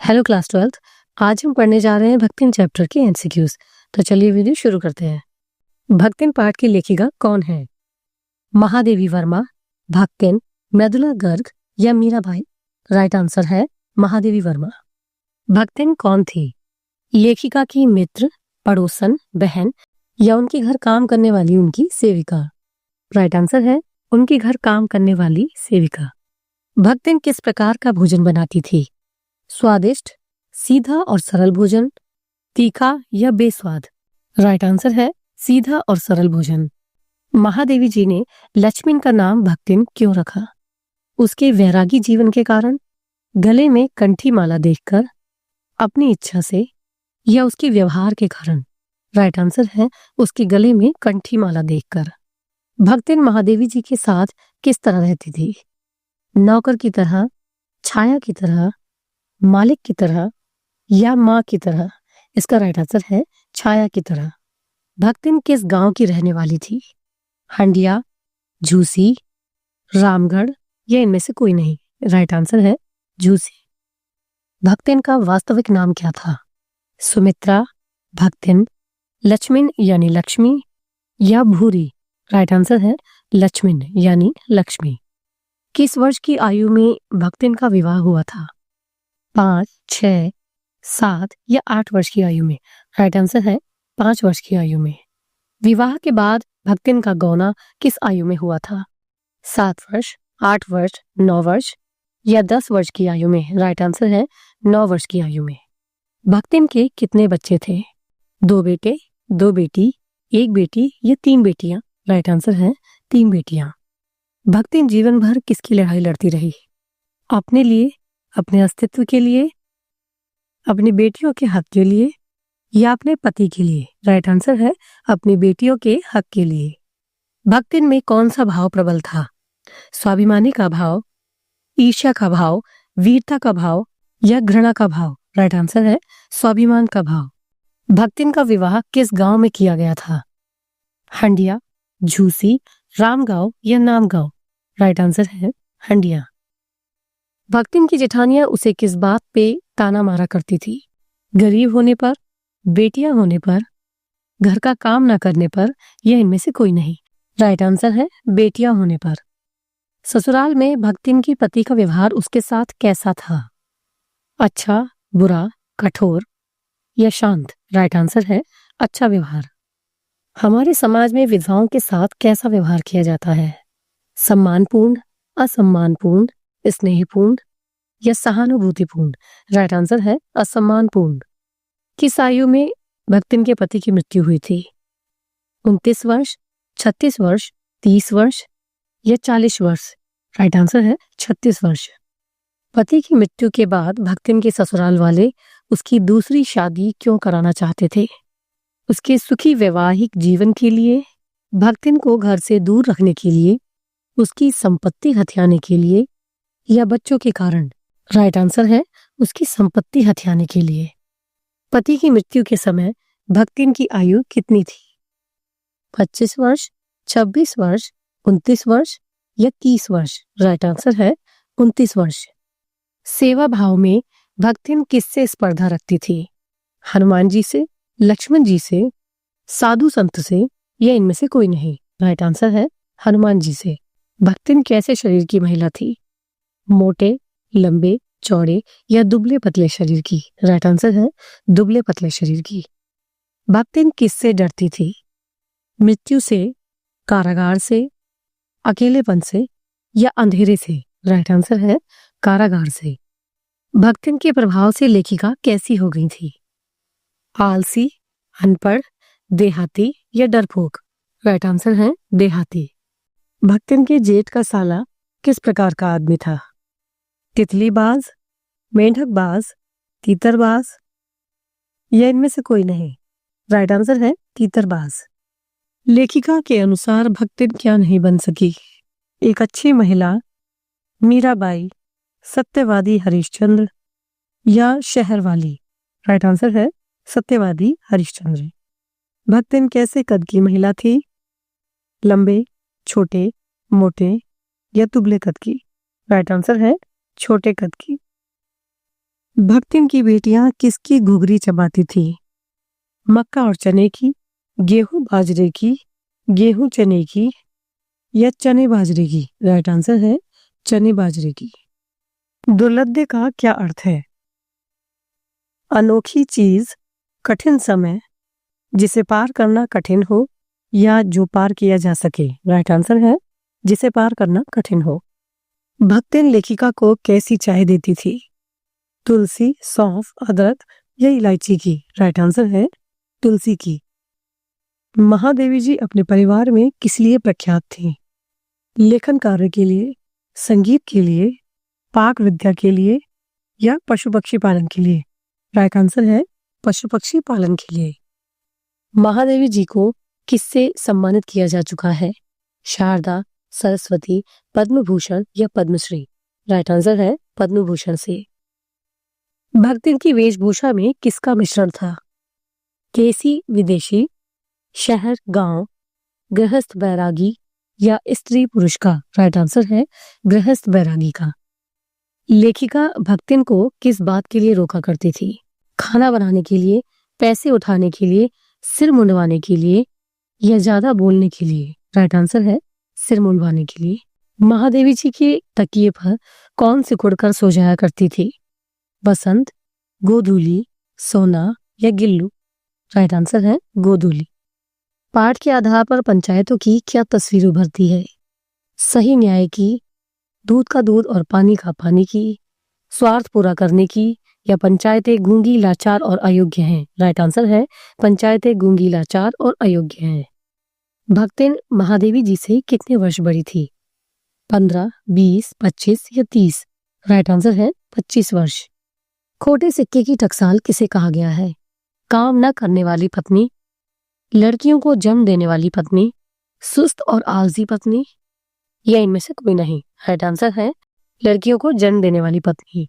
Hello class 12th। आज हम पढ़ने जा रहे हैं भक्तिन चैप्टर के एमसीक्यूज। तो चलिए वीडियो शुरू करते हैं। भक्तिन पाठ की लेखिका कौन है? महादेवी वर्मा, भक्तिन, मृदुला गर्ग या मीराबाई? राइट आंसर है महादेवी वर्मा। भक्तिन कौन थी? लेखिका की मित्र, पड़ोसन, बहन या उनके घर काम करने वाली उनकी सेविका? राइट आंसर है उनके घर काम करने वाली सेविका। भक्तिन किस प्रकार का भोजन बनाती थी? स्वादिष्ट, सीधा और सरल भोजन, तीखा या बेस्वाद? राइट आंसर है सीधा और सरल भोजन। महादेवी जी ने लक्ष्मण का नाम भक्तिन क्यों रखा? उसके वैरागी जीवन के कारण, गले में कंठी माला देखकर, अपनी इच्छा से या उसके व्यवहार के कारण? राइट आंसर है उसके गले में कंठी माला देखकर। भक्तिन महादेवी जी के साथ किस तरह रहती थी? नौकर की तरह, छाया की तरह, मालिक की तरह या माँ की तरह? इसका राइट आंसर है छाया की तरह। भक्तिन किस गांव की रहने वाली थी? हंडिया, झूसी, रामगढ़ या इनमें से कोई नहीं? राइट आंसर है झूसी। भक्तिन का वास्तविक नाम क्या था? सुमित्रा, भक्तिन, लक्ष्मण यानी लक्ष्मी या भूरी? राइट आंसर है लक्ष्मण यानी लक्ष्मी। किस वर्ष की आयु में भक्तिन का विवाह हुआ था? 5, 6, 7 या 8 वर्ष की आयु में? राइट आंसर है 5 वर्ष की आयु में। विवाह के बाद भक्तिन का गौना किस आयु में हुआ था? 7 वर्ष, 8 वर्ष, 9 वर्ष या 10 वर्ष की आयु में? राइट आंसर है 9 वर्ष की आयु में। भक्तिन के कितने बच्चे थे? 2 बेटे, 2 बेटी, 1 बेटी या 3 बेटियां? राइट आंसर है 3 बेटियां। भक्तिन जीवन भर किसकी लड़ाई लड़ती रही? अपने लिए, अपने अस्तित्व के लिए, अपनी बेटियों के हक के लिए या अपने पति के लिए? राइट आंसर है अपनी बेटियों के हक के लिए। भक्तिन में कौन सा भाव प्रबल था? स्वाभिमानी का भाव, ईर्ष्या का भाव, वीरता का भाव या घृणा का भाव? राइट आंसर है स्वाभिमान का भाव। भक्तिन का विवाह किस गांव में किया गया था? हंडिया, झूसी, रामगांव या नामगांव? राइट आंसर है हंडिया। भक्तिन की जेठानियां उसे किस बात पे ताना मारा करती थी? गरीब होने पर, बेटियां होने पर, घर का काम ना करने पर या इनमें से कोई नहीं? राइट आंसर है बेटियां होने पर। ससुराल में भक्तिन की पति का व्यवहार उसके साथ कैसा था? अच्छा, बुरा, कठोर या शांत? राइट आंसर है अच्छा व्यवहार। हमारे समाज में विधवाओं के साथ कैसा व्यवहार किया जाता है? सम्मानपूर्ण, असम्मानपूर्ण, स्नेहपूर्ण या सहानुभूतिपूर्ण? राइट आंसर है असम्मानपूर्ण। किस आयु में भक्तिन के पति की मृत्यु हुई थी? 29 वर्ष, 36 वर्ष, 30 वर्ष या 40 वर्ष? राइट आंसर है 36 वर्ष। पति की मृत्यु के बाद भक्तिन के ससुराल वाले उसकी दूसरी शादी क्यों कराना चाहते थे? उसके सुखी वैवाहिक जीवन के लिए, भक्तिन को घर से दूर रखने के लिए, उसकी संपत्ति हथियाने के लिए या बच्चों के कारण? राइट आंसर है उसकी संपत्ति हथियाने के लिए। पति की मृत्यु के समय भक्तिन की आयु कितनी थी? 25 वर्ष, 26 वर्ष, 29 वर्ष या 30 वर्ष? राइट आंसर है 29 वर्ष। सेवा भाव में भक्तिन किससे स्पर्धा रखती थी? हनुमान जी से, लक्ष्मण जी से, साधु संत से या इनमें से कोई नहीं? राइट आंसर है हनुमान जी से। भक्तिन कैसे शरीर की महिला थी? मोटे, लंबे, चौड़े या दुबले पतले शरीर की? राइट आंसर है दुबले पतले शरीर की। भक्तिन किससे डरती थी? मृत्यु से, कारागार से, अकेलेपन से या अंधेरे से? राइट आंसर है कारागार से। भक्तिन के प्रभाव से लेखिका कैसी हो गई थी? आलसी, अनपढ़, देहाती या डरपोक? राइट आंसर है देहाती। भक्तिन के जेठ का साला किस प्रकार का आदमी था? तितलीबाज, मेंढकबाज, तीतरबाज या इनमें से कोई नहीं? राइट आंसर है तीतरबाज। लेखिका के अनुसार भक्तिन क्या नहीं बन सकी? एक अच्छी महिला, मीराबाई, सत्यवादी हरिश्चंद्र या शहर वाली? राइट आंसर है सत्यवादी हरिश्चंद्र। भक्तिन कैसे कद की महिला थी? लंबे, छोटे, मोटे या दुबले कद की? राइट आंसर है छोटे कद की। भक्तिन की बेटियां किसकी घुघरी चबाती थी? मक्का और चने की, गेहूं बाजरे की, गेहूं चने की या चने बाजरे की? राइट आंसर है चने बाजरे की। दुर्लद्य का क्या अर्थ है? अनोखी चीज, कठिन समय, जिसे पार करना कठिन हो या जो पार किया जा सके। राइट आंसर है जिसे पार करना कठिन हो। भक्तिन लेखिका को कैसी चाय देती थी? तुलसी, सौंफ, अदरक या इलायची की? राइट आंसर है तुलसी की। महादेवी जी अपने परिवार में किस लिए प्रख्यात थी? लेखन कार्य के लिए, संगीत के लिए, पाक विद्या के लिए या पशु पक्षी पालन के लिए? राइट आंसर है पशु पक्षी पालन के लिए। महादेवी जी को किससे सम्मानित किया जा चुका है? शारदा, सरस्वती, पद्म भूषण या पद्मश्री? राइट आंसर है पद्म भूषण से। भक्तिन की वेशभूषा में किसका मिश्रण था? केसी विदेशी, शहर गांव, गृहस्थ बैरागी या स्त्री पुरुष का? राइट आंसर है गृहस्थ बैरागी का। लेखिका भक्तिन को किस बात के लिए रोका करती थी? खाना बनाने के लिए, पैसे उठाने के लिए, सिर मुंडवाने के लिए या ज्यादा बोलने के लिए? राइट आंसर है सिर मुंडवाने के लिए। महादेवी जी के तकिए पर कौन सिकुड़कर सो जाया करती थी? बसंत, गोधूली, सोना या गिल्लू? राइट आंसर है गोधूली। पाठ के आधार पर पंचायतों की क्या तस्वीर उभरती है? सही न्याय की, दूध का दूध और पानी का पानी की, स्वार्थ पूरा करने की या पंचायतें गूंगी, लाचार और अयोग्य हैं? राइट आंसर है पंचायतें गूंगी, लाचार और अयोग्य हैं। भक्तिन महादेवी जी से कितने वर्ष बड़ी थी? 15, 20, 25 या 30? राइट आंसर है 25 वर्ष। खोटे सिक्के की टकसाल किसे कहा गया है? काम न करने वाली पत्नी, लड़कियों को जन्म देने वाली पत्नी, सुस्त और आलसी पत्नी या इनमें से कोई नहीं? राइट आंसर है लड़कियों को जन्म देने वाली पत्नी।